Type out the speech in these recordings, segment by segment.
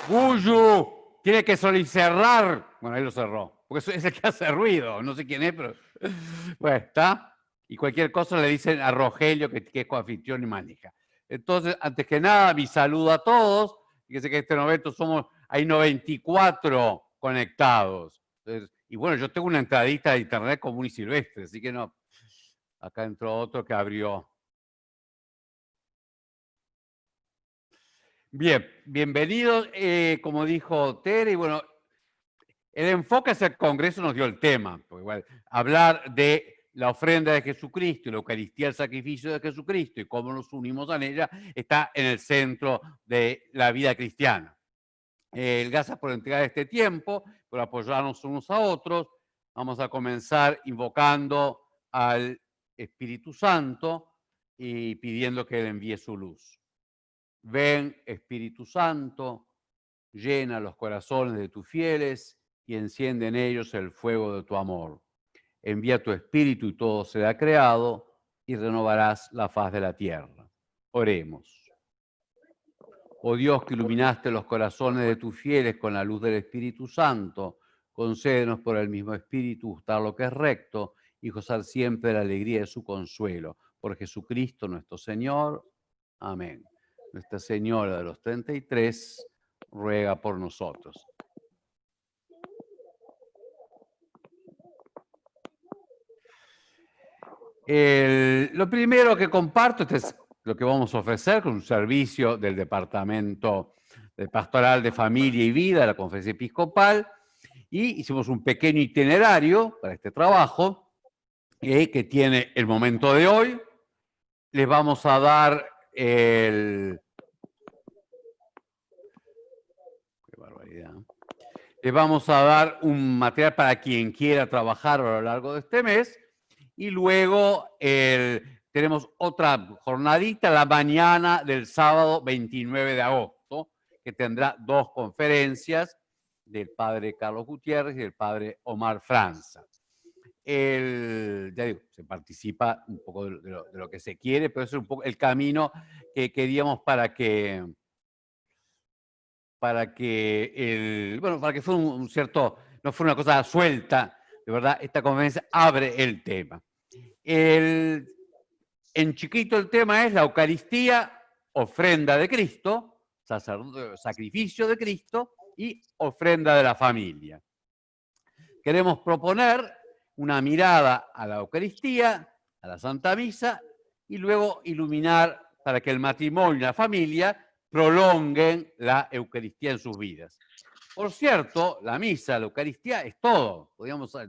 Guyu, tiene que cerrar. Bueno, ahí lo cerró, porque es el que hace ruido, no sé quién es, pero bueno, está. Y cualquier cosa le dicen a Rogelio, que es coanfitrión y maneja. Entonces, antes que nada, mi saludo a todos. Fíjense que este momento hay 94 conectados. Entonces, y bueno, yo tengo una entradita de internet común y silvestre, así que no. Acá entró otro que abrió. Bien, bienvenidos. Como dijo Tere, y bueno, el enfoque hacia el Congreso nos dio el tema, porque igual, hablar de la ofrenda de Jesucristo y la Eucaristía, el sacrificio de Jesucristo y cómo nos unimos a ella, está en el centro de la vida cristiana. Gracias por entregar este tiempo, por apoyarnos unos a otros. Vamos a comenzar invocando al Espíritu Santo y pidiendo que Él envíe su luz. Ven, Espíritu Santo, llena los corazones de tus fieles y enciende en ellos el fuego de tu amor. Envía tu Espíritu y todo será creado y renovarás la faz de la tierra. Oremos. Oh Dios, que iluminaste los corazones de tus fieles con la luz del Espíritu Santo, concédenos por el mismo Espíritu gustar lo que es recto y gozar siempre de la alegría de su consuelo. Por Jesucristo nuestro Señor. Amén. Nuestra Señora de los 33 ruega por nosotros. Lo primero que comparto, este es lo que vamos a ofrecer con un servicio del Departamento de Pastoral de Familia y Vida de la Conferencia Episcopal, y hicimos un pequeño itinerario para este trabajo que tiene el momento de hoy. Les vamos a dar qué barbaridad. Les vamos a dar un material para quien quiera trabajar a lo largo de este mes. Y luego tenemos otra jornadita la mañana del sábado 29 de agosto, que tendrá dos conferencias del padre Carlos Gutiérrez y del padre Omar Franza. Ya digo, se participa un poco de lo que se quiere, pero eso es un poco el camino que queríamos para que fuera un cierto, no fuera una cosa suelta, de verdad, esta conferencia abre el tema. En chiquito el tema es la Eucaristía, ofrenda de Cristo, sacrificio de Cristo y ofrenda de la familia. Queremos proponer una mirada a la Eucaristía, a la Santa Misa, y luego iluminar para que el matrimonio y la familia prolonguen la Eucaristía en sus vidas. Por cierto, la misa, la Eucaristía es todo.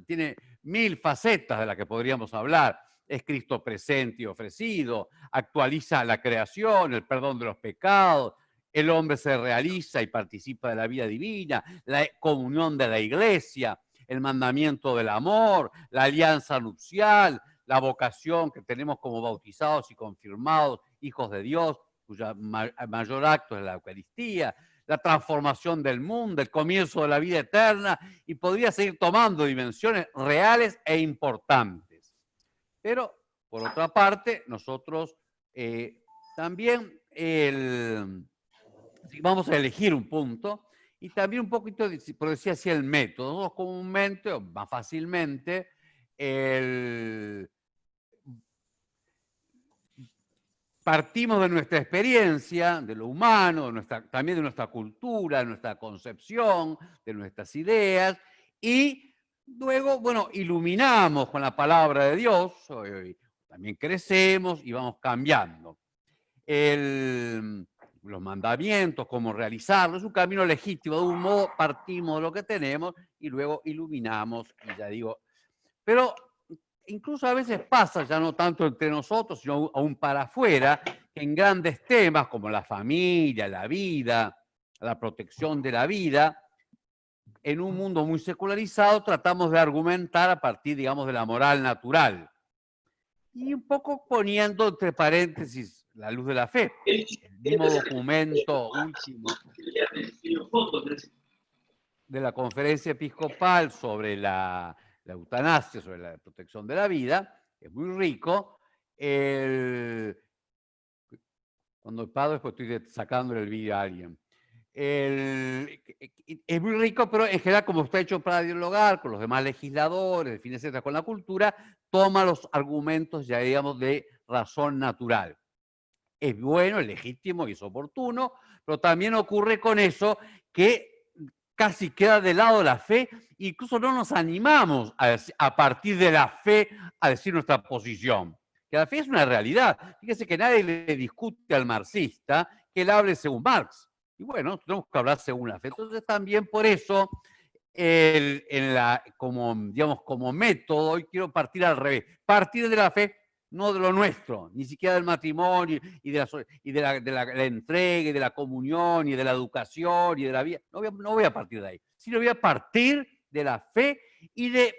Tiene 1000 facetas de las que podríamos hablar. Es Cristo presente y ofrecido, actualiza la creación, el perdón de los pecados, el hombre se realiza y participa de la vida divina, la comunión de la iglesia, el mandamiento del amor, la alianza nupcial, la vocación que tenemos como bautizados y confirmados hijos de Dios, cuya mayor acto es la Eucaristía, la transformación del mundo, el comienzo de la vida eterna, y podría seguir tomando dimensiones reales e importantes. Pero, por otra parte, nosotros también vamos a elegir un punto y también un poquito, por decir así, el método. Nosotros comúnmente, o más fácilmente, partimos de nuestra experiencia, de lo humano, también de nuestra cultura, de nuestra concepción, de nuestras ideas, y luego, bueno, iluminamos con la palabra de Dios, también crecemos y vamos cambiando. Los mandamientos, cómo realizarlo, es un camino legítimo. De un modo partimos de lo que tenemos y luego iluminamos, y ya digo, pero incluso a veces pasa, ya no tanto entre nosotros, sino aún para afuera, que en grandes temas como la familia, la vida, la protección de la vida, en un mundo muy secularizado tratamos de argumentar a partir, digamos, de la moral natural. Y un poco poniendo entre paréntesis la luz de la fe. El mismo documento último de la Conferencia Episcopal sobre la eutanasia, sobre la protección de la vida, es muy rico. Cuando el padre, después estoy sacándole el vídeo a alguien. es muy rico, pero en general, como está hecho para dialogar con los demás legisladores, de fin, etcétera, con la cultura, toma los argumentos, ya digamos, de razón natural. Es bueno, es legítimo y es oportuno, pero también ocurre con eso que casi queda de lado la fe, incluso no nos animamos a partir de la fe a decir nuestra posición. Que la fe es una realidad. Fíjese que nadie le discute al marxista que él hable según Marx. Y bueno, tenemos que hablar según la fe. Entonces también por eso, como método, hoy quiero partir al revés. Partir de la fe, no de lo nuestro, ni siquiera del matrimonio y de la entrega y de la comunión y de la educación y de la vida. No voy a partir de ahí, sino voy a partir de la fe y de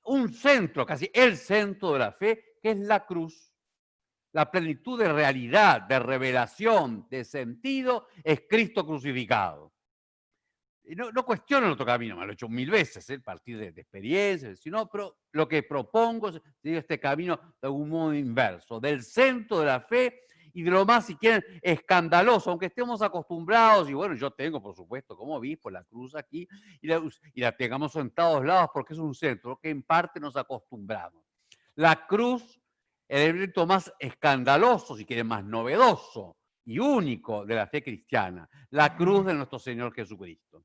un centro, casi el centro de la fe, que es la cruz. La plenitud de realidad, de revelación, de sentido, es Cristo crucificado. No cuestiono el otro camino, me lo he hecho 1000 veces, partir de experiencias, sino, pero lo que propongo es este camino de algún modo inverso, del centro de la fe y de lo más, si quieren, escandaloso, aunque estemos acostumbrados, y bueno, yo tengo, por supuesto, como obispo, la cruz aquí, y la tengamos en todos lados porque es un centro, que en parte nos acostumbramos. La cruz, el elemento más escandaloso, si quieren, más novedoso y único de la fe cristiana, la cruz de nuestro Señor Jesucristo.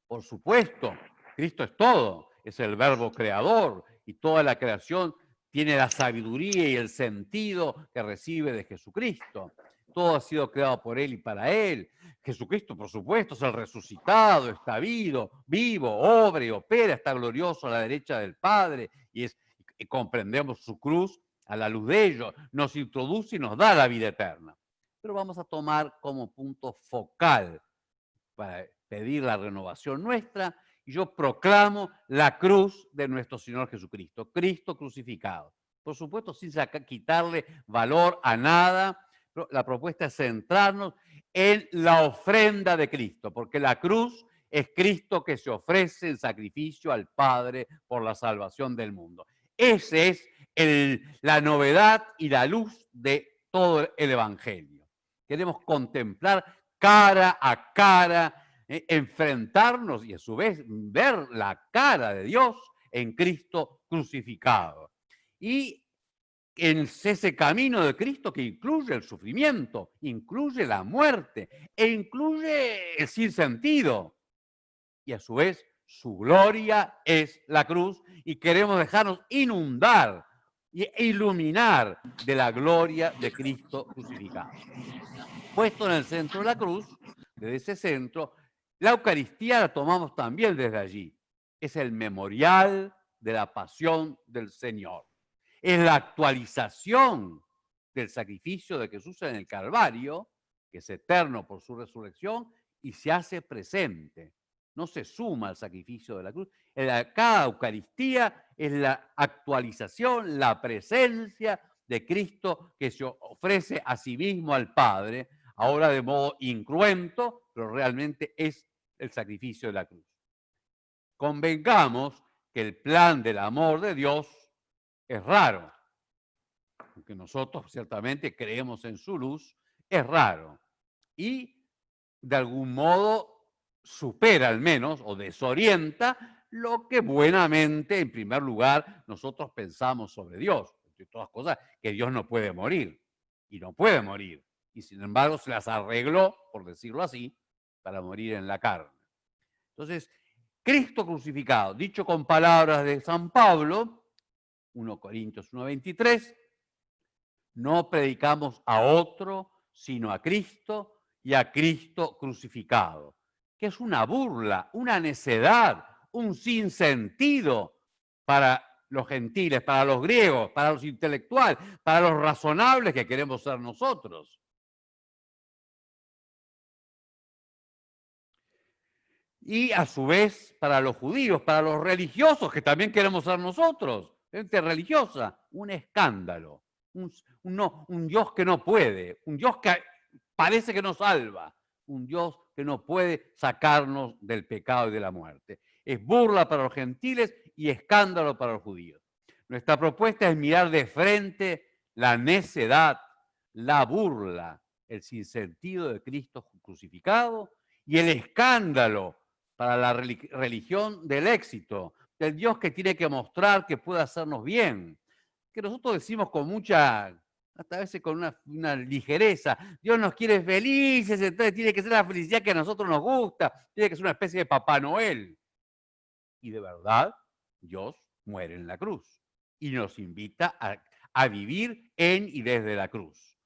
Por supuesto, Cristo es todo, es el verbo creador y toda la creación tiene la sabiduría y el sentido que recibe de Jesucristo. Todo ha sido creado por Él y para Él. Jesucristo, por supuesto, es el resucitado, está vivo, obra y opera, está glorioso a la derecha del Padre y comprendemos su cruz a la luz de ello. Nos introduce y nos da la vida eterna. Pero vamos a tomar como punto focal para pedir la renovación nuestra, y yo proclamo la cruz de nuestro Señor Jesucristo, Cristo crucificado. Por supuesto, sin quitarle valor a nada, pero la propuesta es centrarnos en la ofrenda de Cristo, porque la cruz es Cristo que se ofrece en sacrificio al Padre por la salvación del mundo. Esa es la novedad y la luz de todo el Evangelio. Queremos contemplar cara a cara, enfrentarnos y a su vez ver la cara de Dios en Cristo crucificado. Y en ese camino de Cristo que incluye el sufrimiento, incluye la muerte e incluye el sinsentido. Y a su vez su gloria es la cruz y queremos dejarnos inundar e iluminar de la gloria de Cristo crucificado. Puesto en el centro de la cruz, desde ese centro, la Eucaristía la tomamos también desde allí. Es el memorial de la pasión del Señor. Es la actualización del sacrificio de Jesús en el Calvario, que es eterno por su resurrección y se hace presente. No se suma al sacrificio de la cruz. Cada Eucaristía es la actualización, la presencia de Cristo que se ofrece a sí mismo al Padre, ahora de modo incruento, pero realmente es el sacrificio de la cruz. Convengamos que el plan del amor de Dios es raro, aunque nosotros ciertamente creemos en su luz, es raro y de algún modo supera al menos o desorienta lo que buenamente, en primer lugar, nosotros pensamos sobre Dios. Entre todas cosas, que Dios no puede morir y no puede morir. Y sin embargo se las arregló, por decirlo así, para morir en la carne. Entonces, Cristo crucificado, dicho con palabras de San Pablo, 1 Corintios 1:23, no predicamos a otro, sino a Cristo y a Cristo crucificado, que es una burla, una necedad, un sinsentido para los gentiles, para los griegos, para los intelectuales, para los razonables que queremos ser nosotros. Y a su vez para los judíos, para los religiosos que también queremos ser nosotros, gente religiosa, un escándalo, un Dios que no puede, un Dios que parece que nos salva, un Dios que no puede sacarnos del pecado y de la muerte. Es burla para los gentiles y escándalo para los judíos. Nuestra propuesta es mirar de frente la necedad, la burla, el sinsentido de Cristo crucificado y el escándalo para la religión del éxito, del Dios que tiene que mostrar que puede hacernos bien, que nosotros decimos con mucha, hasta a veces con una ligereza, Dios nos quiere felices, entonces tiene que ser la felicidad que a nosotros nos gusta, tiene que ser una especie de Papá Noel. Y de verdad, Dios muere en la cruz y nos invita a vivir en y desde la cruz.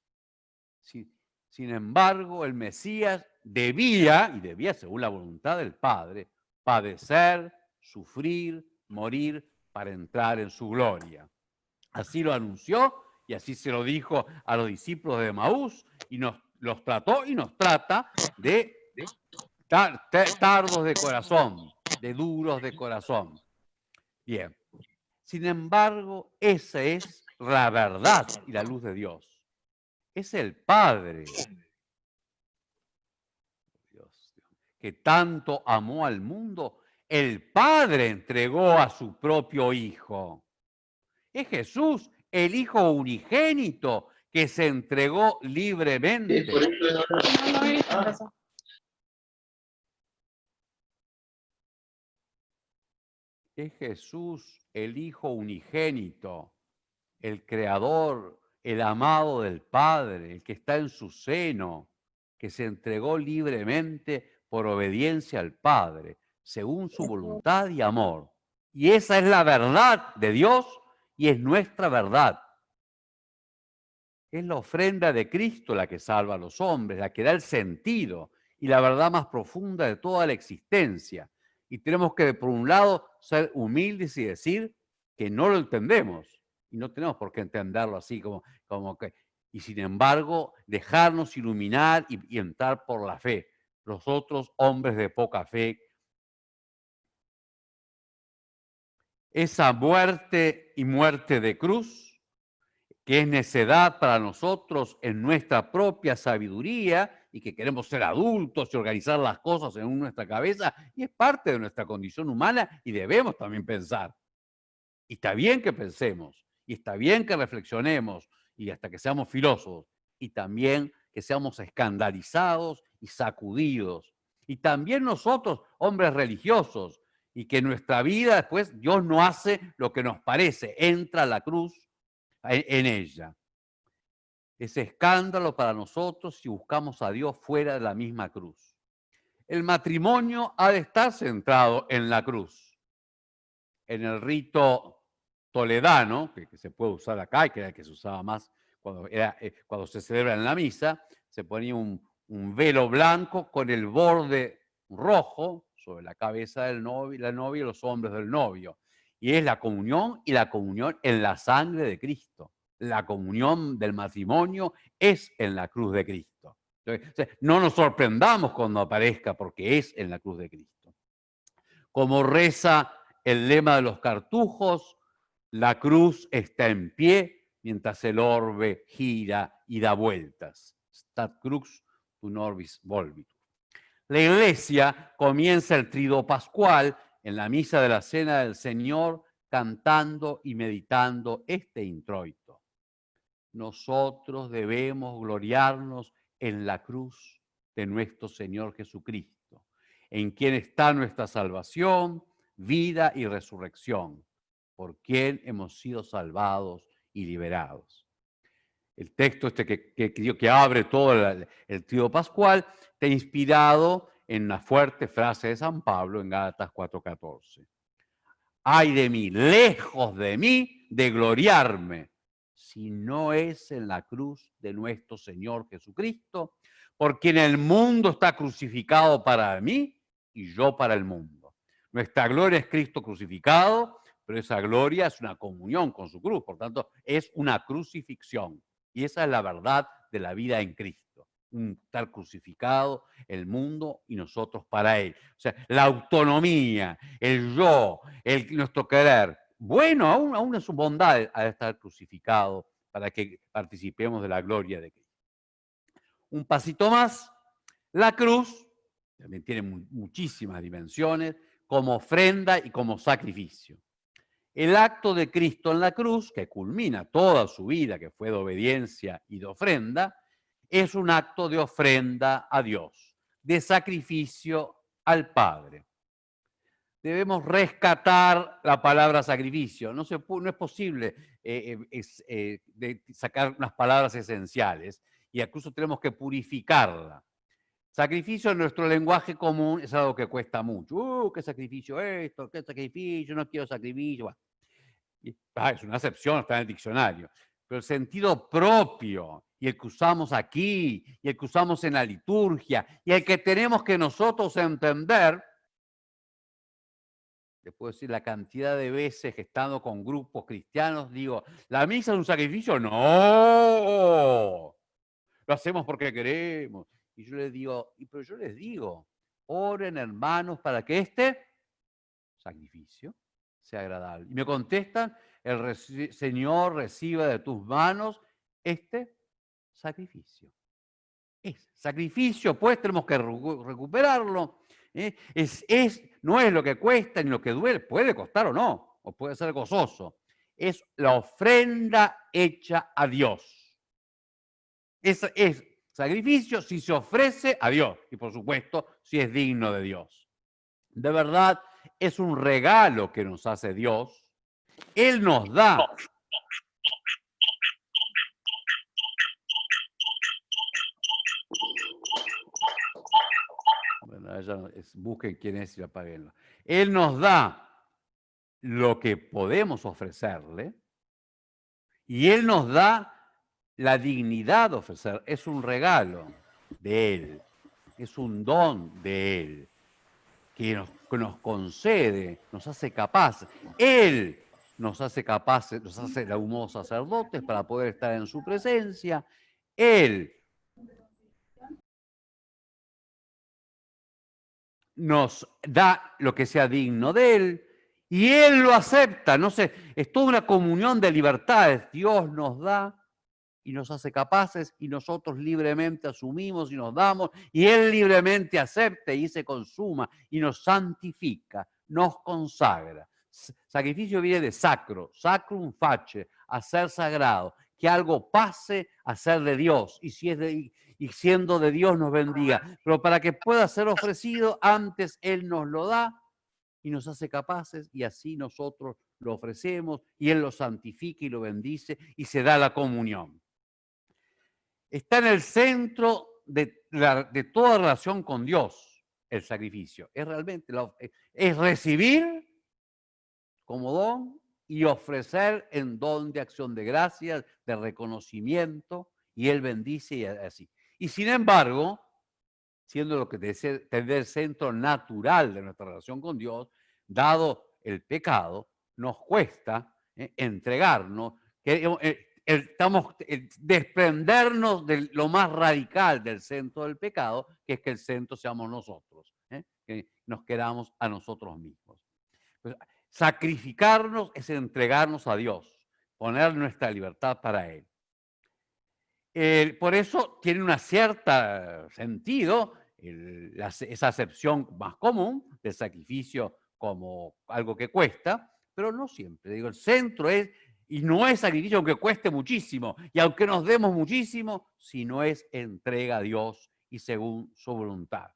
Sin embargo, el Mesías debía, según la voluntad del Padre, padecer, sufrir, morir para entrar en su gloria. Así lo anunció y así se lo dijo a los discípulos de Maús y los trató y nos trata de tardos de corazón, de duros de corazón. Bien. Sin embargo, esa es la verdad y la luz de Dios. Es el Padre, Dios, que tanto amó al mundo. El Padre entregó a su propio Hijo. Es Jesús, el Hijo unigénito, que se entregó libremente. Es Jesús, el Hijo unigénito, el Creador, el amado del Padre, el que está en su seno, que se entregó libremente por obediencia al Padre, según su voluntad y amor. Y esa es la verdad de Dios y es nuestra verdad. Es la ofrenda de Cristo la que salva a los hombres, la que da el sentido y la verdad más profunda de toda la existencia. Y tenemos que, por un lado, ser humildes y decir que no lo entendemos. Y no tenemos por qué entenderlo así como que... Y sin embargo, dejarnos iluminar y entrar por la fe. Los otros hombres de poca fe. Esa muerte y muerte de cruz, que es necedad para nosotros en nuestra propia sabiduría y que queremos ser adultos y organizar las cosas en nuestra cabeza, y es parte de nuestra condición humana y debemos también pensar. Y está bien que pensemos, y está bien que reflexionemos, y hasta que seamos filósofos, y también que seamos escandalizados y sacudidos. Y también nosotros, hombres religiosos, y que en nuestra vida después Dios no hace lo que nos parece, entra a la cruz en ella. Es escándalo para nosotros si buscamos a Dios fuera de la misma cruz. El matrimonio ha de estar centrado en la cruz. En el rito toledano, que se puede usar acá y que era el que se usaba más cuando se celebra en la misa, se ponía un velo blanco con el borde rojo sobre la cabeza del novio, la novia y los hombros del novio. Y es la comunión y la comunión en la sangre de Cristo. La comunión del matrimonio es en la cruz de Cristo. Entonces, no nos sorprendamos cuando aparezca porque es en la cruz de Cristo. Como reza el lema de los cartujos, la cruz está en pie mientras el orbe gira y da vueltas. Stat crux un orbis volvitur. La Iglesia comienza el trido pascual en la misa de la Cena del Señor cantando y meditando este introito. Nosotros debemos gloriarnos en la cruz de nuestro Señor Jesucristo, en quien está nuestra salvación, vida y resurrección, por quien hemos sido salvados y liberados. El texto que abre todo el trío pascual está inspirado en una fuerte frase de San Pablo en Gálatas 4:14. Ay de mí, lejos de mí, de gloriarme, si no es en la cruz de nuestro Señor Jesucristo, porque en el mundo está crucificado para mí y yo para el mundo. Nuestra gloria es Cristo crucificado, pero esa gloria es una comunión con su cruz, por tanto, es una crucifixión. Y esa es la verdad de la vida en Cristo. Estar crucificado, el mundo y nosotros para Él. O sea, la autonomía, el yo, nuestro querer. Bueno, aún en su bondad ha de estar crucificado para que participemos de la gloria de Cristo. Un pasito más, la cruz también tiene muchísimas dimensiones, como ofrenda y como sacrificio. El acto de Cristo en la cruz, que culmina toda su vida, que fue de obediencia y de ofrenda, es un acto de ofrenda a Dios, de sacrificio al Padre. Debemos rescatar la palabra sacrificio. No es posible sacar unas palabras esenciales y incluso tenemos que purificarla. Sacrificio en nuestro lenguaje común es algo que cuesta mucho. ¿Qué sacrificio esto? ¿Qué sacrificio? No quiero sacrificio. Bueno, es una acepción, está en el diccionario. Pero el sentido propio y el que usamos aquí y el que usamos en la liturgia y el que tenemos que nosotros entender. Te puedo decir la cantidad de veces que estando con grupos cristianos, digo, ¿la misa es un sacrificio? No, lo hacemos porque queremos. Y yo les digo, pero yo les digo, oren hermanos para que este sacrificio sea agradable. Y me contestan, Señor reciba de tus manos este sacrificio. Es sacrificio, pues tenemos que recuperarlo. No es lo que cuesta ni lo que duele, puede costar o no, o puede ser gozoso. Es la ofrenda hecha a Dios. Es sacrificio si se ofrece a Dios y por supuesto si es digno de Dios. De verdad, es un regalo que nos hace Dios. Él nos da. Bueno, busquen quién es y apáguenlo. Él nos da lo que podemos ofrecerle y Él nos da la dignidad de ofrecer. Es un regalo de Él, es un don de Él que nos concede, nos hace capaces. Él nos hace capaces, nos hace laudos sacerdotes para poder estar en su presencia. Él nos da lo que sea digno de Él y Él lo acepta. No sé, es toda una comunión de libertades. Dios nos da y nos hace capaces y nosotros libremente asumimos y nos damos y Él libremente acepta y se consuma y nos santifica, nos consagra. Sacrificio viene de sacro, sacrum face, hacer sagrado, que algo pase a ser de Dios y si es y siendo de Dios nos bendiga. Pero para que pueda ser ofrecido, antes Él nos lo da y nos hace capaces y así nosotros lo ofrecemos y Él lo santifica y lo bendice y se da la comunión. Está en el centro de toda relación con Dios el sacrificio. Es realmente es recibir como don y ofrecer en don de acción de gracias, de reconocimiento, y Él bendice y así. Y sin embargo, siendo lo que debe el centro natural de nuestra relación con Dios, dado el pecado, nos cuesta entregarnos, estamos desprendernos de lo más radical del centro del pecado, que es que el centro seamos nosotros, que nos queramos a nosotros mismos. Pues, sacrificarnos es entregarnos a Dios, poner nuestra libertad para Él. Por eso tiene un cierto sentido esa acepción más común del sacrificio como algo que cuesta, pero no siempre. Digo, el centro es, y no es sacrificio aunque cueste muchísimo, y aunque nos demos muchísimo, sino es entrega a Dios y según su voluntad.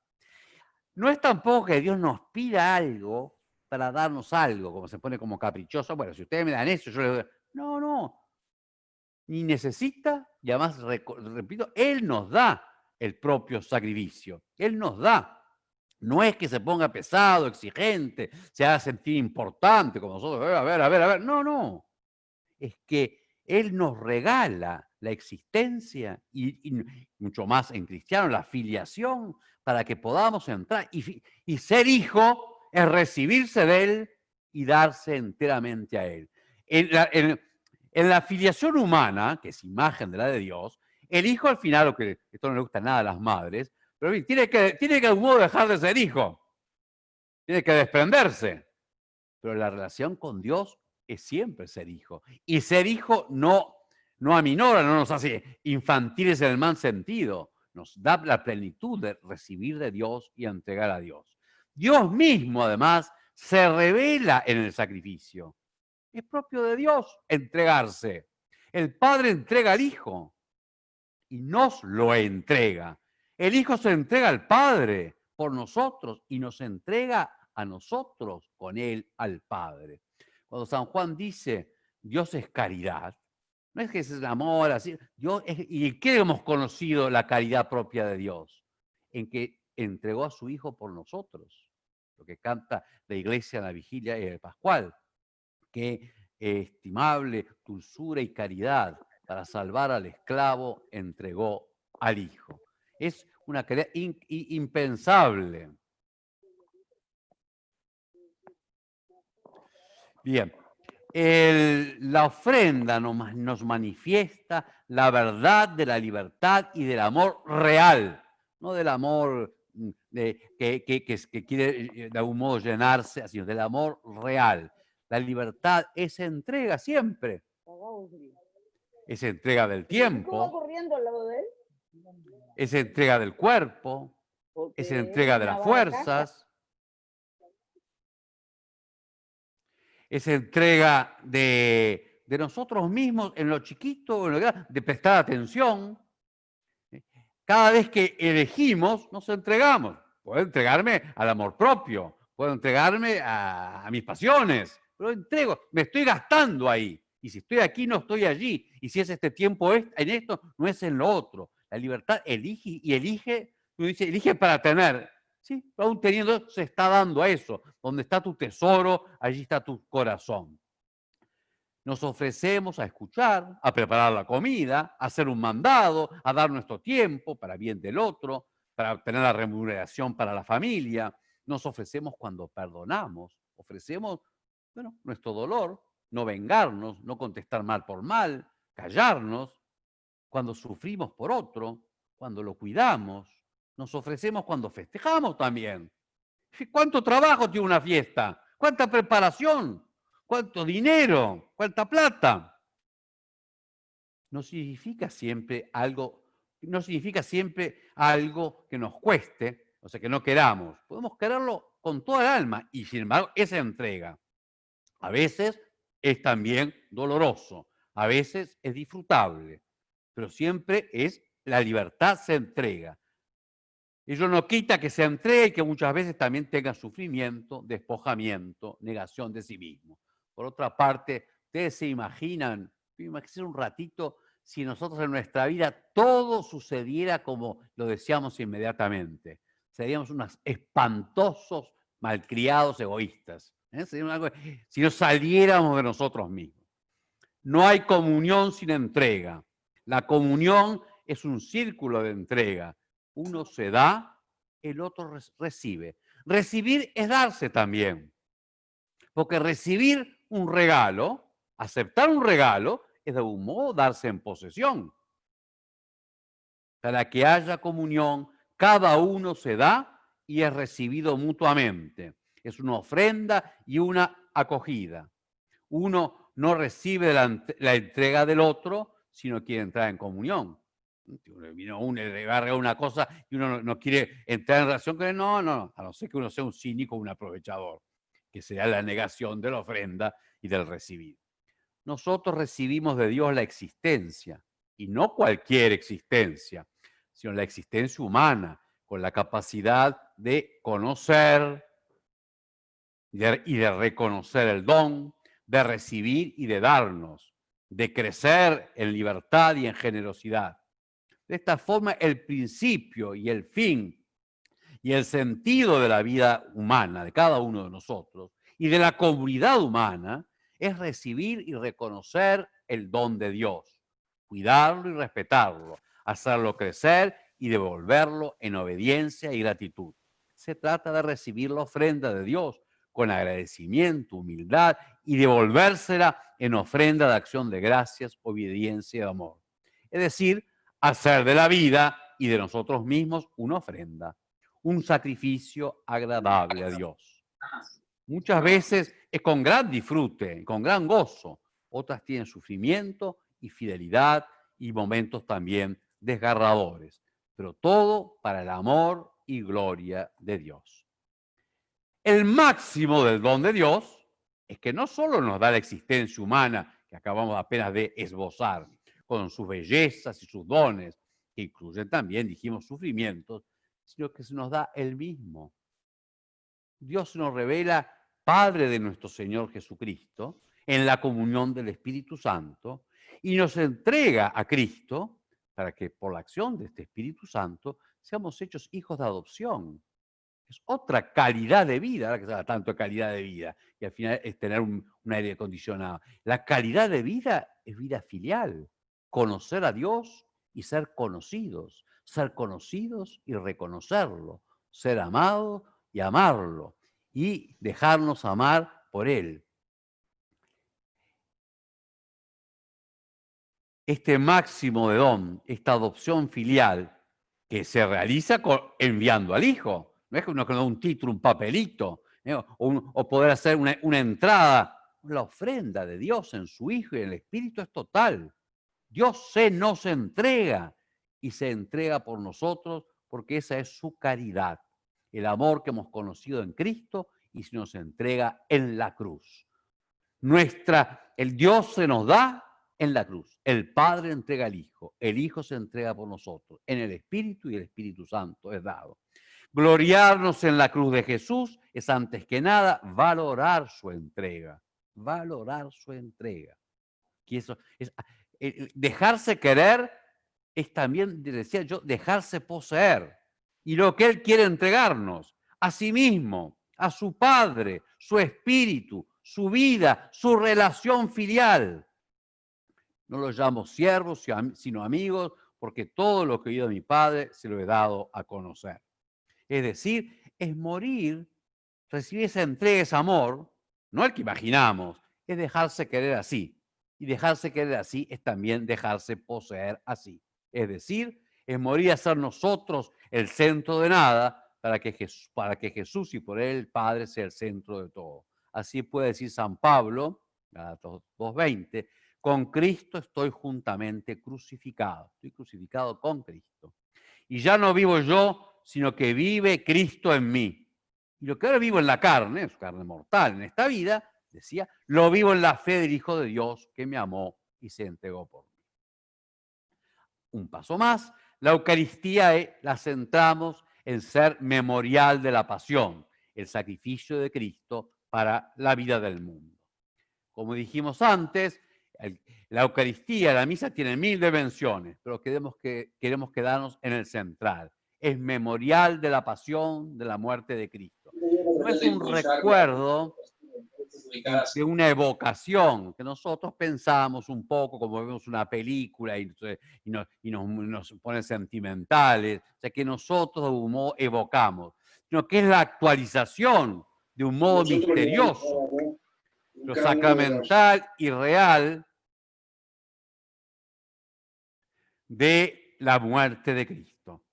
No es tampoco que Dios nos pida algo para darnos algo, como se pone como caprichoso. Bueno, si ustedes me dan eso, yo les doy. No, no. Ni necesita, y además, repito, Él nos da el propio sacrificio. Él nos da. No es que se ponga pesado, exigente, se haga sentir importante, como nosotros, a ver. No, no. Es que Él nos regala la existencia y mucho más en cristiano, la filiación, para que podamos entrar. Y ser hijo es recibirse de Él y darse enteramente a Él. En la filiación humana, que es imagen de la de Dios, el hijo al final, lo que esto no le gusta nada a las madres, pero tiene que de algún modo dejar de ser hijo. Tiene que desprenderse. Pero la relación con Dios es siempre ser hijo. Y ser hijo no aminora, no nos hace infantiles en el mal sentido. Nos da la plenitud de recibir de Dios y entregar a Dios. Dios mismo, además, se revela en el sacrificio. Es propio de Dios entregarse. El Padre entrega al Hijo y nos lo entrega. El Hijo se entrega al Padre por nosotros y nos entrega a nosotros con Él al Padre. Cuando San Juan dice, Dios es caridad, no es que es el amor así, ¿y qué hemos conocido la caridad propia de Dios? En que entregó a su Hijo por nosotros, lo que canta la Iglesia en la vigilia de Pascual. Qué estimable dulzura y caridad para salvar al esclavo entregó al Hijo. Es una caridad impensable. Bien, la ofrenda nos manifiesta la verdad de la libertad y del amor real, no del amor que quiere de algún modo llenarse, sino del amor real. La libertad es entrega siempre. Es entrega del tiempo. Es entrega del cuerpo. Es entrega de las fuerzas. Es entrega de nosotros mismos en lo chiquito, en lo grande, de prestar atención. Cada vez que elegimos, nos entregamos. Puedo entregarme al amor propio, puedo entregarme a mis pasiones, pero entrego, me estoy gastando ahí. Y si estoy aquí, no estoy allí. Y si es este tiempo en esto, no es en lo otro. La libertad elige y elige, tú dices, elige para tener. Sí, aún teniendo, se está dando a eso. Donde está tu tesoro, allí está tu corazón. Nos ofrecemos a escuchar, a preparar la comida, a hacer un mandado, a dar nuestro tiempo para bien del otro, para obtener la remuneración para la familia. Nos ofrecemos cuando perdonamos, ofrecemos, bueno, nuestro dolor, no vengarnos, no contestar mal por mal, callarnos, cuando sufrimos por otro, cuando lo cuidamos, nos ofrecemos cuando festejamos también. ¿Cuánto trabajo tiene una fiesta? ¿Cuánta preparación? ¿Cuánto dinero? ¿Cuánta plata? No significa siempre algo que nos cueste, o sea, que no queramos. Podemos quererlo con toda el alma y, sin embargo, esa entrega a veces es también doloroso, a veces es disfrutable, pero siempre es la libertad se entrega. Ello no quita que se entregue y que muchas veces también tenga sufrimiento, despojamiento, negación de sí mismo. Por otra parte, ustedes se imaginan, imagínense un ratito, si nosotros en nuestra vida todo sucediera como lo deseamos inmediatamente. Seríamos unos espantosos, malcriados, egoístas. Si no saliéramos de nosotros mismos. No hay comunión sin entrega. La comunión es un círculo de entrega. Uno se da, el otro recibe. Recibir es darse también. Porque recibir un regalo, aceptar un regalo, es de algún modo darse en posesión. Para que haya comunión, cada uno se da y es recibido mutuamente. Es una ofrenda y una acogida. Uno no recibe la entrega del otro si no quiere entrar en comunión. Uno le va a regalar una cosa y uno no quiere entrar en relación con él. No, a no ser que uno sea un cínico, un aprovechador, que será la negación de la ofrenda y del recibir. Nosotros recibimos de Dios la existencia, y no cualquier existencia, sino la existencia humana, con la capacidad de conocer y de reconocer el don, de recibir y de darnos, de crecer en libertad y en generosidad. De esta forma, el principio y el fin y el sentido de la vida humana, de cada uno de nosotros, y de la comunidad humana, es recibir y reconocer el don de Dios, cuidarlo y respetarlo, hacerlo crecer y devolverlo en obediencia y gratitud. Se trata de recibir la ofrenda de Dios con agradecimiento, humildad y devolvérsela en ofrenda de acción de gracias, obediencia y amor. Es decir, hacer de la vida y de nosotros mismos una ofrenda, un sacrificio agradable a Dios. Muchas veces es con gran disfrute, con gran gozo. Otras tienen sufrimiento y fidelidad y momentos también desgarradores. Pero todo para el amor y gloria de Dios. El máximo del don de Dios es que no solo nos da la existencia humana que acabamos apenas de esbozar, con sus bellezas y sus dones, que incluyen también, dijimos, sufrimientos, sino que se nos da el mismo. Dios se nos revela Padre de nuestro Señor Jesucristo en la comunión del Espíritu Santo y nos entrega a Cristo para que por la acción de este Espíritu Santo seamos hechos hijos de adopción. Es otra calidad de vida, ahora que se habla tanto de calidad de vida, y al final es tener un aire acondicionado. La calidad de vida es vida filial, conocer a Dios y ser conocidos y reconocerlo, ser amados y amarlo, y dejarnos amar por Él. Este máximo de don, esta adopción filial, que se realiza enviando al Hijo. No es que uno da un título, un papelito, o poder hacer una entrada. La ofrenda de Dios en su Hijo y en el Espíritu es total. Dios se nos entrega y se entrega por nosotros porque esa es su caridad, el amor que hemos conocido en Cristo y se nos entrega en la cruz. El Dios se nos da en la cruz. El Padre entrega al Hijo. El Hijo se entrega por nosotros. En el Espíritu y el Espíritu Santo es dado. Gloriarnos en la cruz de Jesús es antes que nada valorar su entrega. Valorar su entrega. Que eso es, dejarse querer es también, decía yo, dejarse poseer. Y lo que Él quiere entregarnos, a sí mismo, a su Padre, su Espíritu, su vida, su relación filial. No los llamo siervos, sino amigos, porque todo lo que he oído de mi Padre se lo he dado a conocer. Es decir, es morir, recibir esa entrega, ese amor, no el que imaginamos, es dejarse querer así. Y dejarse querer así es también dejarse poseer así. Es decir, es morir a ser nosotros el centro de nada para que Jesús y por él el Padre sea el centro de todo. Así puede decir San Pablo, Gálatas 2:20, con Cristo estoy juntamente crucificado. Estoy crucificado con Cristo. Y ya no vivo yo, sino que vive Cristo en mí. Y lo que ahora vivo en la carne, su carne mortal en esta vida, decía, lo vivo en la fe del Hijo de Dios que me amó y se entregó por mí. Un paso más, la Eucaristía la centramos en ser memorial de la pasión, el sacrificio de Cristo para la vida del mundo. Como dijimos antes, la Eucaristía, la misa tiene 1000 dimensiones, pero queremos quedarnos en el central. Es memorial de la pasión, de la muerte de Cristo. No es un recuerdo de una evocación, que nosotros pensamos un poco como vemos una película y nos pone sentimentales, o sea, que nosotros de un modo evocamos, sino que es la actualización de un modo misterioso, lo sacramental y real de la muerte de Cristo.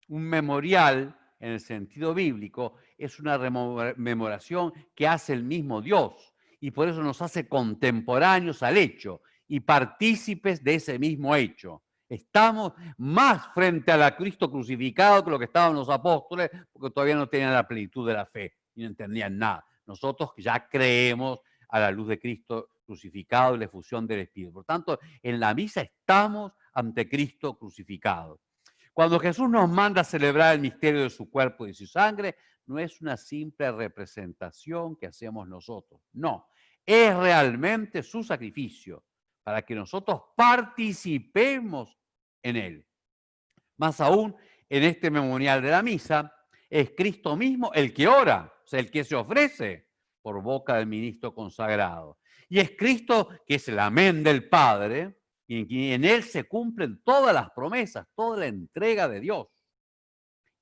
Un memorial, en el sentido bíblico, es una rememoración que hace el mismo Dios y por eso nos hace contemporáneos al hecho y partícipes de ese mismo hecho. Estamos más frente a la Cristo crucificado que lo que estaban los apóstoles, porque todavía no tenían la plenitud de la fe y no entendían nada. Nosotros ya creemos a la luz de Cristo crucificado y la efusión del Espíritu. Por tanto, en la misa estamos ante Cristo crucificado. Cuando Jesús nos manda a celebrar el misterio de su cuerpo y de su sangre, no es una simple representación que hacemos nosotros. No, es realmente su sacrificio para que nosotros participemos en él. Más aún, en este memorial de la misa, es Cristo mismo el que ora, o sea, el que se ofrece por boca del ministro consagrado. Y es Cristo que es el amén del Padre, y en él se cumplen todas las promesas, toda la entrega de Dios.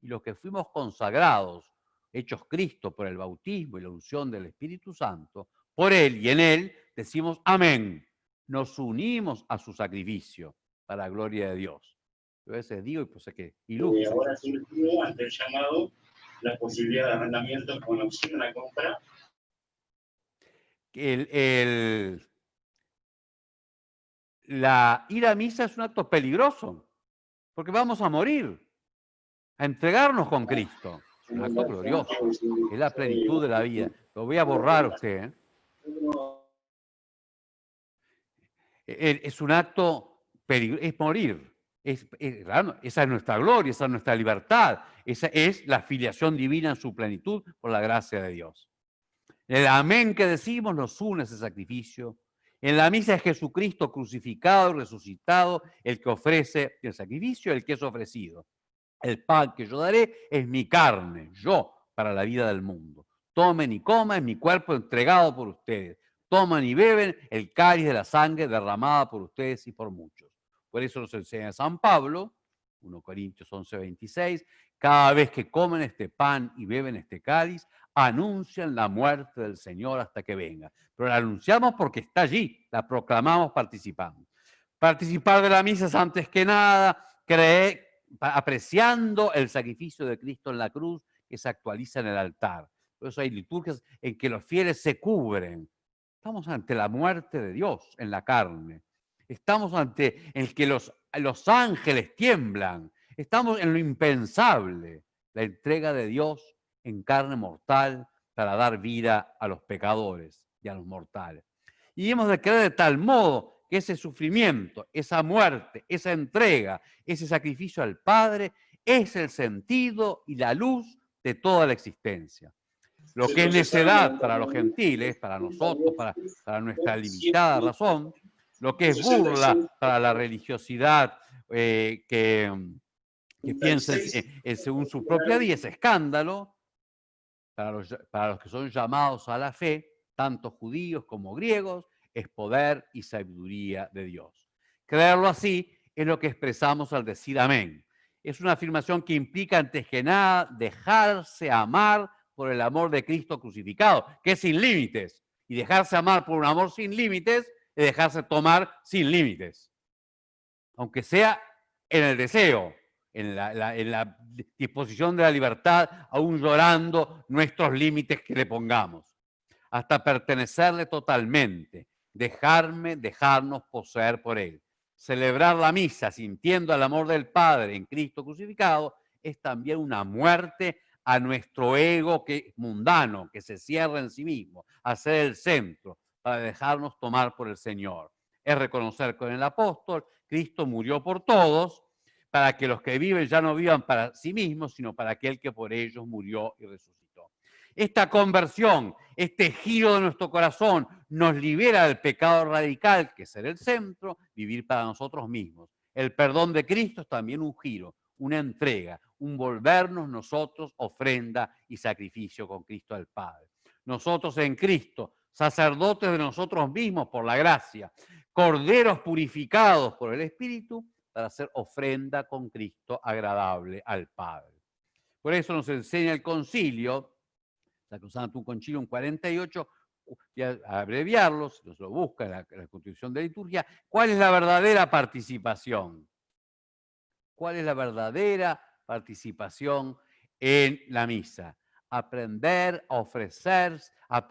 Y los que fuimos consagrados, hechos Cristo por el bautismo y la unción del Espíritu Santo, por él y en él decimos amén. Nos unimos a su sacrificio para la gloria de Dios. Yo a veces digo, y pues es que ilustro. Ahora surgió ante el llamado la posibilidad de arrendamiento con opción a compra. Ir a misa es un acto peligroso, porque vamos a morir, a entregarnos con Cristo. Es un acto glorioso, es la plenitud de la vida. Lo voy a borrar a usted. Es un acto peligroso, es morir. Claro, esa es nuestra gloria, esa es nuestra libertad, esa es la filiación divina en su plenitud por la gracia de Dios. El amén que decimos nos une a ese sacrificio. En la misa es Jesucristo crucificado y resucitado el que ofrece el sacrificio, el que es ofrecido. El pan que yo daré es mi carne, yo, para la vida del mundo. Tomen y coman, mi cuerpo entregado por ustedes. Toman y beben el cáliz de la sangre derramada por ustedes y por muchos. Por eso nos enseña San Pablo, 1 Corintios 11:26, cada vez que comen este pan y beben este cáliz, anuncian la muerte del Señor hasta que venga. Pero la anunciamos porque está allí, la proclamamos participando. Participar de la misa es antes que nada apreciando el sacrificio de Cristo en la cruz que se actualiza en el altar. Por eso hay liturgias en que los fieles se cubren. Estamos ante la muerte de Dios en la carne. Estamos ante el que los ángeles tiemblan. Estamos en lo impensable, la entrega de Dios en carne mortal para dar vida a los pecadores y a los mortales. Y hemos de creer de tal modo que ese sufrimiento, esa muerte, esa entrega, ese sacrificio al Padre es el sentido y la luz de toda la existencia. Lo que es necedad para los gentiles, para nosotros, para nuestra limitada razón, lo que es burla para la religiosidad que piensa según su propia vida, es escándalo para los que son llamados a la fe, tanto judíos como griegos, es poder y sabiduría de Dios. Creerlo así es lo que expresamos al decir amén. Es una afirmación que implica antes que nada dejarse amar por el amor de Cristo crucificado, que es sin límites. Y dejarse amar por un amor sin límites es dejarse tomar sin límites. Aunque sea en el deseo, en la disposición de la libertad, aún llorando nuestros límites que le pongamos, hasta pertenecerle totalmente, dejarnos poseer por él. Celebrar la misa sintiendo el amor del Padre en Cristo crucificado es también una muerte a nuestro ego mundano, que se cierra en sí mismo, a ser el centro, para dejarnos tomar por el Señor. Es reconocer con el apóstol, Cristo murió por todos, para que los que viven ya no vivan para sí mismos, sino para aquel que por ellos murió y resucitó. Esta conversión, este giro de nuestro corazón nos libera del pecado radical, que es ser el centro, vivir para nosotros mismos. El perdón de Cristo es también un giro, una entrega, un volvernos nosotros ofrenda y sacrificio con Cristo al Padre. Nosotros en Cristo, sacerdotes de nosotros mismos por la gracia, corderos purificados por el Espíritu, para hacer ofrenda con Cristo agradable al Padre. Por eso nos enseña el concilio, Sacrosanctum Concilium 48, voy a abreviarlo, si lo busca en la Constitución de Liturgia, ¿cuál es la verdadera participación? ¿Cuál es la verdadera participación en la misa? Aprender a ofrecer,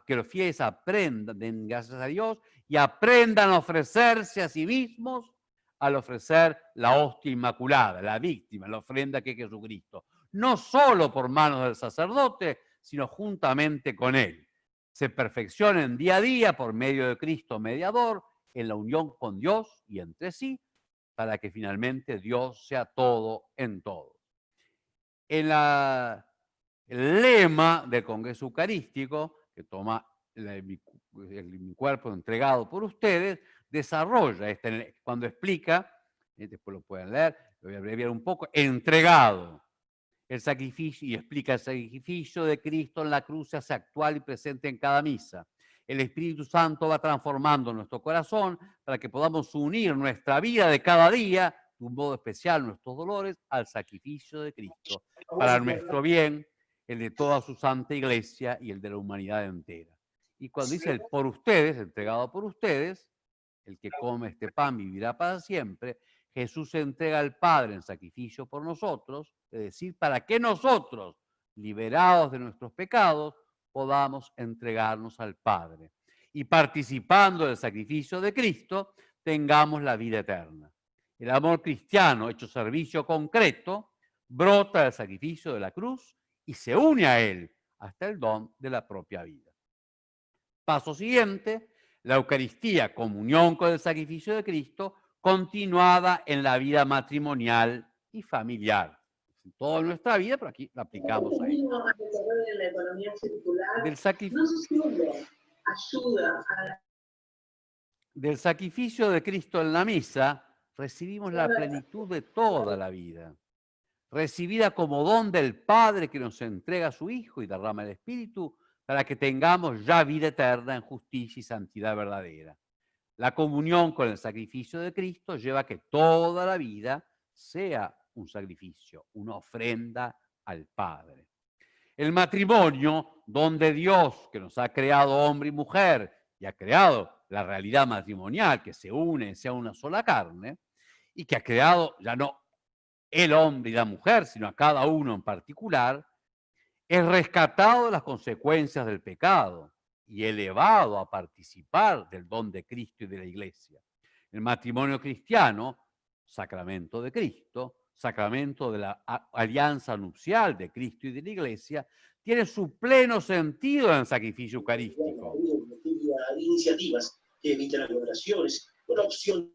que los fieles aprendan, den gracias a Dios, y aprendan a ofrecerse a sí mismos al ofrecer la hostia inmaculada, la víctima, la ofrenda que es Jesucristo. No solo por manos del sacerdote, sino juntamente con él. Se perfeccionen día a día por medio de Cristo mediador, en la unión con Dios y entre sí, para que finalmente Dios sea todo en todo. En el lema del Congreso Eucarístico, que toma mi cuerpo entregado por ustedes, desarrolla, cuando explica, después lo pueden leer, lo voy a abreviar un poco, entregado. El sacrificio, y explica el sacrificio de Cristo en la cruz se hace actual y presente en cada misa. El Espíritu Santo va transformando nuestro corazón para que podamos unir nuestra vida de cada día, de un modo especial nuestros dolores, al sacrificio de Cristo, para nuestro bien, el de toda su santa iglesia y el de la humanidad entera. Y cuando dice el por ustedes, entregado por ustedes, el que come este pan vivirá para siempre, Jesús se entrega al Padre en sacrificio por nosotros, es decir, para que nosotros, liberados de nuestros pecados, podamos entregarnos al Padre. Y participando del sacrificio de Cristo, tengamos la vida eterna. El amor cristiano, hecho servicio concreto, brota del sacrificio de la cruz y se une a él hasta el don de la propia vida. Paso siguiente, la Eucaristía, comunión con el sacrificio de Cristo, continuada en la vida matrimonial y familiar. Toda nuestra vida, pero aquí la aplicamos ahí. La economía circular Del sacrificio. no solo ayuda a Del sacrificio de Cristo en la misa, recibimos la plenitud de toda la vida, recibida como don del Padre que nos entrega a su Hijo y derrama el Espíritu para que tengamos ya vida eterna en justicia y santidad verdadera. La comunión con el sacrificio de Cristo lleva a que toda la vida sea un sacrificio, una ofrenda al Padre. El matrimonio, donde Dios, que nos ha creado hombre y mujer, y ha creado la realidad matrimonial, que se une, sea una sola carne, y que ha creado ya no el hombre y la mujer, sino a cada uno en particular, es rescatado de las consecuencias del pecado y elevado a participar del don de Cristo y de la Iglesia. El matrimonio cristiano, sacramento de Cristo, sacramento de la alianza nupcial de Cristo y de la Iglesia, tiene su pleno sentido en el sacrificio eucarístico. Iniciativas que eviten aglomeraciones, una opción.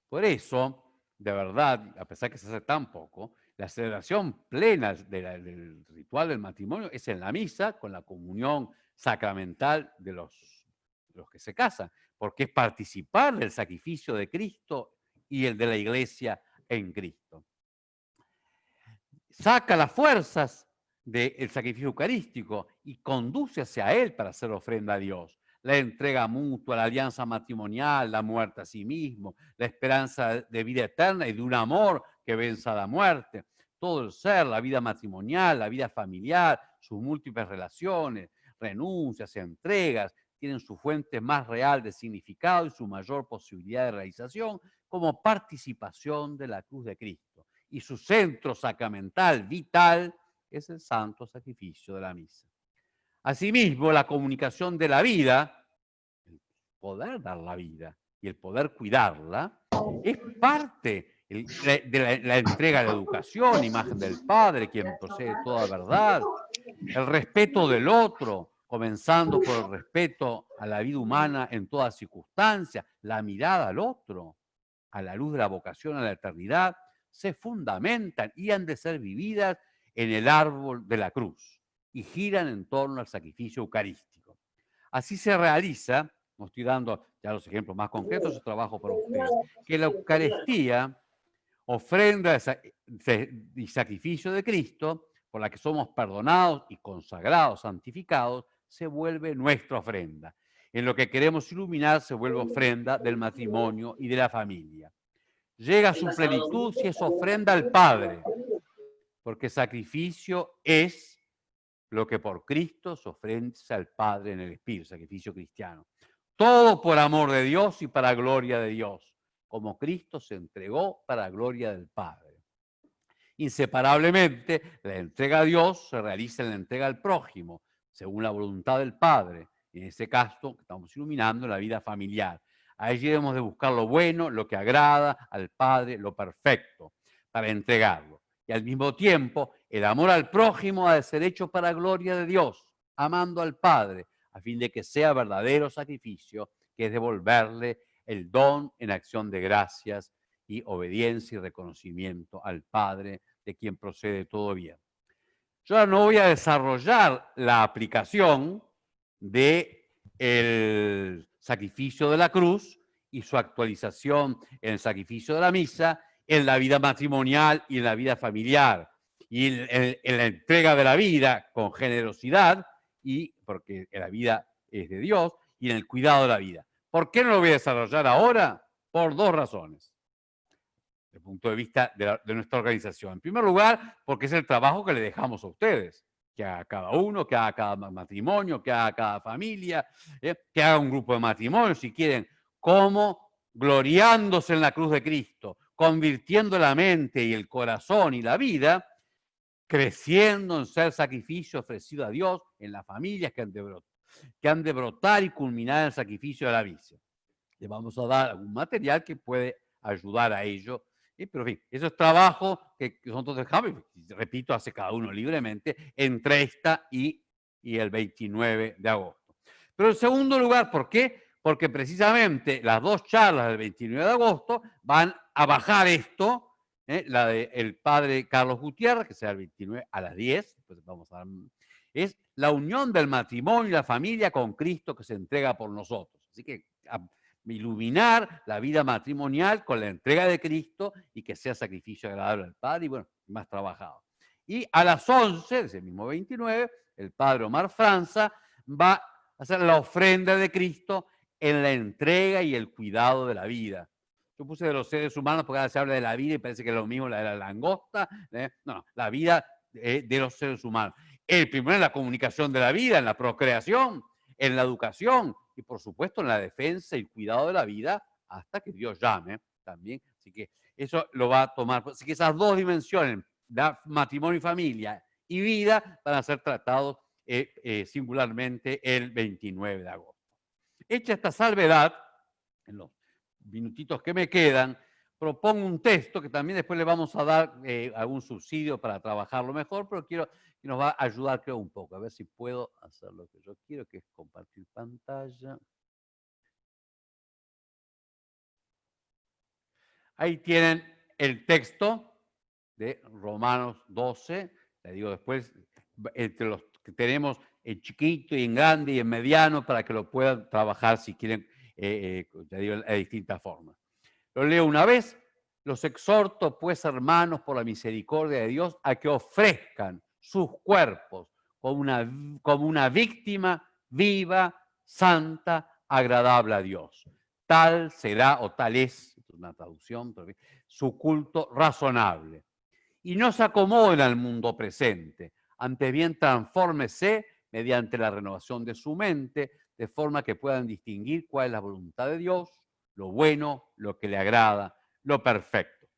Por eso, de verdad, a pesar que se hace tan poco, la celebración plena del ritual del matrimonio es en la misa, con la comunión sacramental de los que se casan, porque es participar del sacrificio de Cristo y el de la Iglesia en Cristo. Saca las fuerzas del sacrificio eucarístico y conduce hacia él para hacer ofrenda a Dios. La entrega mutua, la alianza matrimonial, la muerte a sí mismo, la esperanza de vida eterna y de un amor que venza la muerte. Todo el ser, la vida matrimonial, la vida familiar, sus múltiples relaciones, renuncias, entregas, tienen su fuente más real de significado y su mayor posibilidad de realización como participación de la cruz de Cristo. Y su centro sacramental vital es el santo sacrificio de la misa. Asimismo, la comunicación de la vida, el poder dar la vida y el poder cuidarla, es parte de la entrega de la educación, imagen del Padre, quien posee toda verdad, el respeto del otro, comenzando por el respeto a la vida humana en todas circunstancias, la mirada al otro, a la luz de la vocación a la eternidad, se fundamentan y han de ser vividas en el árbol de la cruz y giran en torno al sacrificio eucarístico. Así se realiza, no estoy dando ya los ejemplos más concretos, es trabajo para ustedes, que la Eucaristía, ofrenda y sacrificio de Cristo, por la que somos perdonados y consagrados, santificados, se vuelve nuestra ofrenda. En lo que queremos iluminar se vuelve ofrenda del matrimonio y de la familia. Llega a su plenitud si es ofrenda al Padre, porque sacrificio es lo que por Cristo se ofrenda al Padre en el Espíritu, sacrificio cristiano. Todo por amor de Dios y para gloria de Dios, como Cristo se entregó para gloria del Padre. Inseparablemente, la entrega a Dios se realiza en la entrega al prójimo, según la voluntad del Padre. En ese caso, estamos iluminando la vida familiar. Allí debemos de buscar lo bueno, lo que agrada al Padre, lo perfecto, para entregarlo. Y al mismo tiempo, el amor al prójimo ha de ser hecho para gloria de Dios, amando al Padre, a fin de que sea verdadero sacrificio, que es devolverle el don en acción de gracias y obediencia y reconocimiento al Padre, de quien procede todo bien. Yo ahora no voy a desarrollar la aplicación del sacrificio de la cruz y su actualización en el sacrificio de la misa, en la vida matrimonial y en la vida familiar, y en la entrega de la vida con generosidad, y porque la vida es de Dios, y en el cuidado de la vida. ¿Por qué no lo voy a desarrollar ahora? Por dos razones, desde el punto de vista de nuestra organización. En primer lugar, porque es el trabajo que le dejamos a ustedes, que haga cada uno, que haga cada matrimonio, que haga cada familia, que haga un grupo de matrimonio, si quieren, como gloriándose en la cruz de Cristo, convirtiendo la mente y el corazón y la vida, creciendo en ser sacrificio ofrecido a Dios en las familias que han de brotar y culminar en el sacrificio de la misa. Le vamos a dar algún material que puede ayudar a ello. Pero en fin, eso es trabajo que nosotros dejamos, repito, hace cada uno libremente, entre esta y el 29 de agosto. Pero en segundo lugar, ¿por qué? porque precisamente las dos charlas del 29 de agosto van a bajar esto, la del padre Carlos Gutiérrez, que será el 29 a las 10, después vamos a dar, es la unión del matrimonio y la familia con Cristo que se entrega por nosotros. Así que iluminar la vida matrimonial con la entrega de Cristo y que sea sacrificio agradable al Padre y bueno, más trabajado. Y a las 11, ese mismo 29, el padre Omar Franza va a hacer la ofrenda de Cristo en la entrega y el cuidado de la vida. Yo puse de los seres humanos porque ahora se habla de la vida y parece que es lo mismo la de la langosta. No, la vida de los seres humanos. El primero en la comunicación de la vida, en la procreación, en la educación y por supuesto en la defensa y cuidado de la vida hasta que Dios llame también. Así que eso lo va a tomar. Así que esas dos dimensiones, matrimonio y familia y vida, van a ser tratados singularmente el 29 de agosto. Hecha esta salvedad, en los minutitos que me quedan, propongo un texto que también después le vamos a dar algún subsidio para trabajarlo mejor, pero quiero que nos va a ayudar, creo, un poco. A ver si puedo hacer lo que yo quiero, que es compartir pantalla. Ahí tienen el texto de Romanos 12. Le digo después, entre los que tenemos en chiquito y en grande y en mediano, para que lo puedan trabajar si quieren, ya digo, de distintas formas. Lo leo una vez. Los exhorto, pues, hermanos, por la misericordia de Dios, a que ofrezcan sus cuerpos como una víctima viva, santa, agradable a Dios. Tal será, o tal es una traducción, su culto razonable. Y no se acomoden al mundo presente, antes bien transfórmese mediante la renovación de su mente, de forma que puedan distinguir cuál es la voluntad de Dios, lo bueno, lo que le agrada, lo perfecto.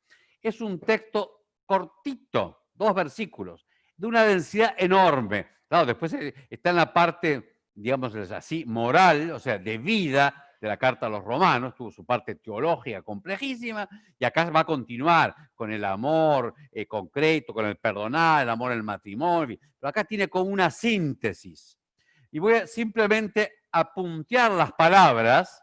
Es un texto cortito, 2 versículos, de una densidad enorme. Claro, después está en la parte, digamos así, moral, o sea, de vida, de la carta a los romanos, tuvo su parte teológica complejísima, y acá va a continuar con el amor concreto, con el perdonar, el amor en el matrimonio, pero acá tiene como una síntesis. Y voy a simplemente a puntear las palabras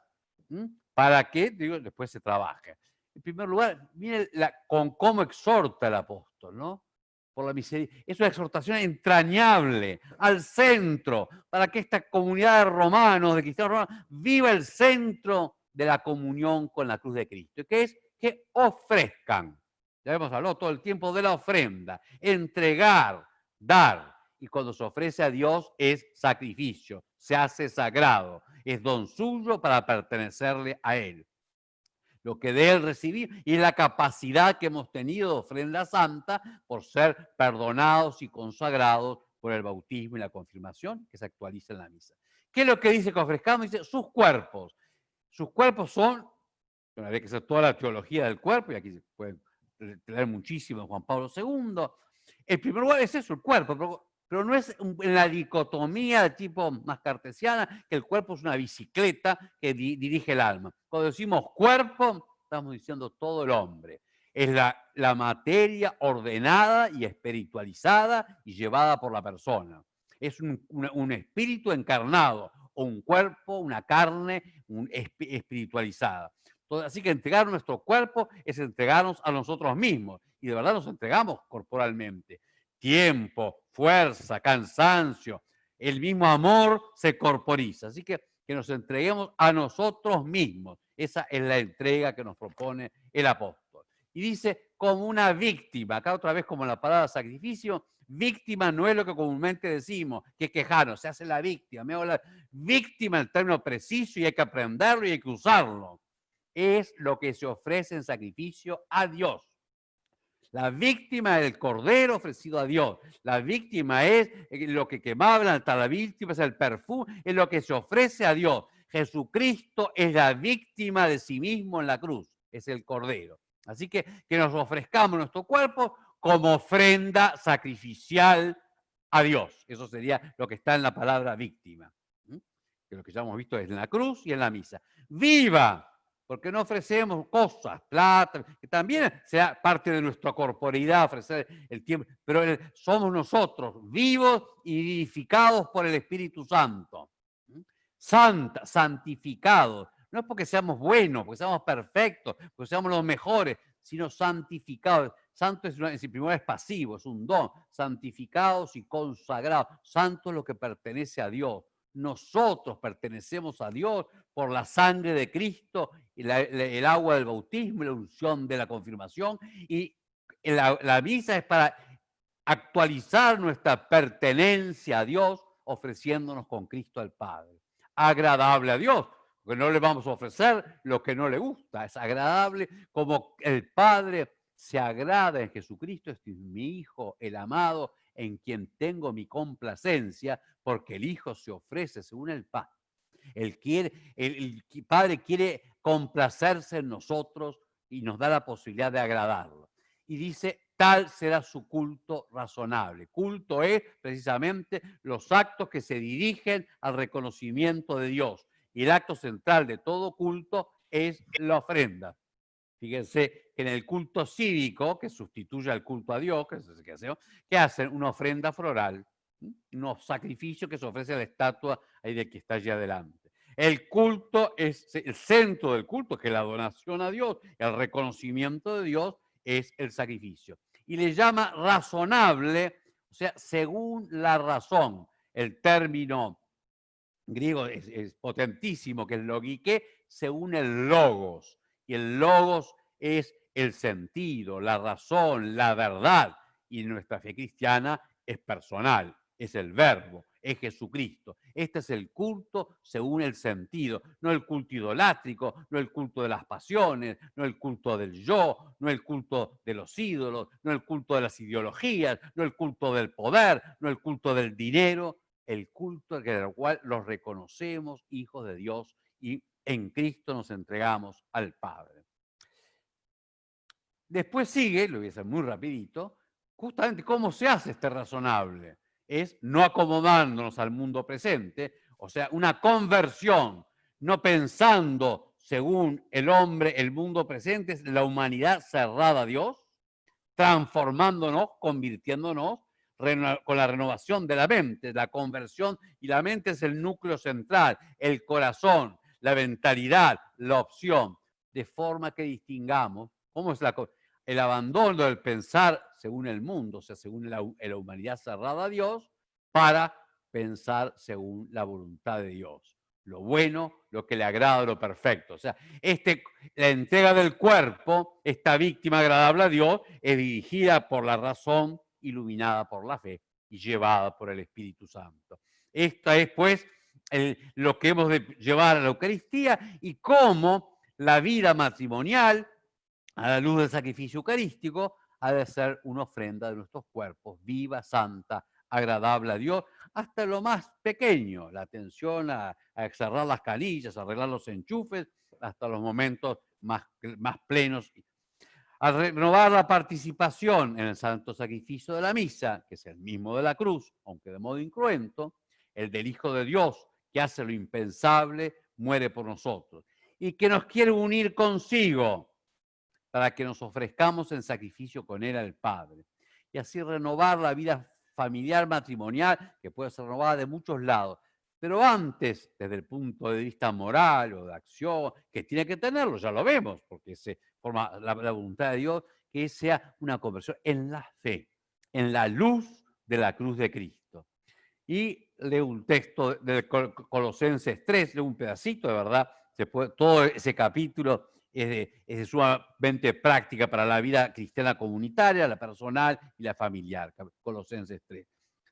para que después se trabaje. En primer lugar, miren con cómo exhorta el apóstol, ¿no? Por la misericordia. Es una exhortación entrañable, al centro, para que esta comunidad de romanos, de cristianos romanos, viva el centro de la comunión con la cruz de Cristo, que es que ofrezcan. Ya hemos hablado todo el tiempo de la ofrenda, entregar, dar, y cuando se ofrece a Dios es sacrificio, se hace sagrado, es don suyo para pertenecerle a Él. Lo que de Él recibir y la capacidad que hemos tenido de ofrenda santa por ser perdonados y consagrados por el bautismo y la confirmación que se actualiza en la misa. ¿Qué es lo que dice que ofrezcamos? Dice sus cuerpos. Sus cuerpos son, habría que hacer toda la teología del cuerpo, y aquí se puede leer muchísimo en Juan Pablo II. El primer lugar es eso, el cuerpo, pero no es en la dicotomía de tipo más cartesiana, que el cuerpo es una bicicleta que dirige el alma. Cuando decimos cuerpo, estamos diciendo todo el hombre. Es la materia ordenada y espiritualizada y llevada por la persona. Es un espíritu encarnado, o un cuerpo, una carne espiritualizada. Entonces, así que entregar nuestro cuerpo es entregarnos a nosotros mismos. Y de verdad nos entregamos corporalmente. Tiempo, fuerza, cansancio, el mismo amor se corporiza. Así que nos entreguemos a nosotros mismos. Esa es la entrega que nos propone el apóstol. Y dice, como una víctima, acá otra vez como la palabra sacrificio, víctima no es lo que comúnmente decimos, que quejarnos, se hace la víctima. Me hago la víctima en término preciso y hay que aprenderlo y hay que usarlo. Es lo que se ofrece en sacrificio a Dios. La víctima es el cordero ofrecido a Dios. La víctima es lo que quemaba el altar. La víctima es el perfume, es lo que se ofrece a Dios. Jesucristo es la víctima de sí mismo en la cruz. Es el cordero. Así que nos ofrezcamos nuestro cuerpo como ofrenda sacrificial a Dios. Eso sería lo que está en la palabra víctima. Que lo que ya hemos visto es en la cruz y en la misa. ¡Viva! Porque no ofrecemos cosas, plata, que también sea parte de nuestra corporeidad, ofrecer el tiempo, pero somos nosotros, vivos y vivificados por el Espíritu Santo. santa, santificados. No es porque seamos buenos, porque seamos perfectos, porque seamos los mejores, sino santificados. Santo primero es pasivo, es un don. Santificados y consagrados. Santo es lo que pertenece a Dios. Nosotros pertenecemos a Dios por la sangre de Cristo, el agua del bautismo, la unción de la confirmación. Y la misa es para actualizar nuestra pertenencia a Dios, ofreciéndonos con Cristo al Padre. Agradable a Dios, porque no le vamos a ofrecer lo que no le gusta. Es agradable como el Padre se agrada en Jesucristo. Este es mi Hijo, el amado, en quien tengo mi complacencia, porque el Hijo se ofrece según el Padre. El Padre quiere complacerse en nosotros y nos da la posibilidad de agradarlo. Y dice, tal será su culto razonable. Culto es precisamente los actos que se dirigen al reconocimiento de Dios. Y el acto central de todo culto es la ofrenda. Fíjense que en el culto cívico, que sustituye al culto a Dios, que hacen una ofrenda floral, unos sacrificios que se ofrece a la estatua ahí de que está allí adelante. El culto es el centro del culto, que es la donación a Dios, el reconocimiento de Dios es el sacrificio. Y le llama razonable, o sea, según la razón. El término griego es potentísimo, que es logike, según el logos. Y el logos es el sentido, la razón, la verdad. Y nuestra fe cristiana es personal, es el verbo, es Jesucristo. Este es el culto según el sentido, no el culto idolátrico, no el culto de las pasiones, no el culto del yo, no el culto de los ídolos, no el culto de las ideologías, no el culto del poder, no el culto del dinero, el culto en el cual los reconocemos hijos de Dios y en Cristo nos entregamos al Padre. Después sigue, lo voy a hacer muy rapidito, justamente cómo se hace este razonable. Es no acomodándonos al mundo presente, o sea, una conversión, no pensando según el hombre, el mundo presente, es la humanidad cerrada a Dios, transformándonos, convirtiéndonos con la renovación de la mente. La conversión y la mente es el núcleo central, el corazón, la mentalidad, la opción, de forma que distingamos cómo es el abandono del pensar según el mundo, o sea, según la humanidad cerrada a Dios, para pensar según la voluntad de Dios. Lo bueno, lo que le agrada, lo perfecto. O sea, la entrega del cuerpo, esta víctima agradable a Dios, es dirigida por la razón, iluminada por la fe y llevada por el Espíritu Santo. Esta es, pues, lo que hemos de llevar a la Eucaristía y cómo la vida matrimonial, a la luz del sacrificio eucarístico, ha de ser una ofrenda de nuestros cuerpos, viva, santa, agradable a Dios, hasta lo más pequeño, la atención a cerrar las canillas, a arreglar los enchufes, hasta los momentos más plenos. Al renovar la participación en el santo sacrificio de la misa, que es el mismo de la cruz, aunque de modo incruento, el del Hijo de Dios, que hace lo impensable, muere por nosotros, y que nos quiere unir consigo, para que nos ofrezcamos en sacrificio con Él al Padre. Y así renovar la vida familiar, matrimonial, que puede ser renovada de muchos lados. Pero antes, desde el punto de vista moral o de acción, que tiene que tenerlo, ya lo vemos, porque se forma la voluntad de Dios, que sea una conversión en la fe, en la luz de la cruz de Cristo. Y leo un texto de Colosenses 3, leo un pedacito, de verdad, todo ese capítulo es sumamente práctica para la vida cristiana comunitaria, la personal y la familiar. Colosenses 3.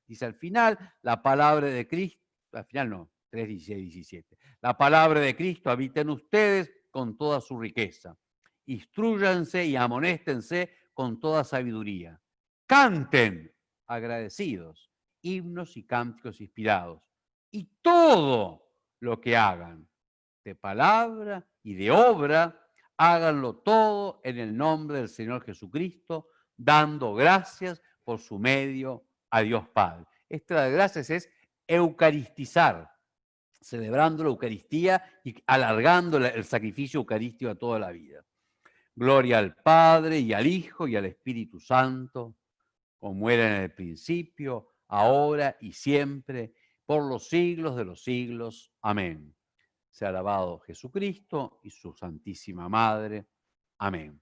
Dice al final, la palabra de Cristo, al final no, 3, 16, 17. La palabra de Cristo habita en ustedes con toda su riqueza. Instrúyanse y amonéstense con toda sabiduría. Canten agradecidos, himnos y cánticos inspirados. Y todo lo que hagan, de palabra y de obra, háganlo todo en el nombre del Señor Jesucristo, dando gracias por su medio a Dios Padre. Esta de gracias es eucaristizar, celebrando la Eucaristía y alargando el sacrificio eucarístico a toda la vida. Gloria al Padre y al Hijo y al Espíritu Santo, como era en el principio, ahora y siempre, por los siglos de los siglos. Amén. Sea alabado Jesucristo y su Santísima Madre. Amén.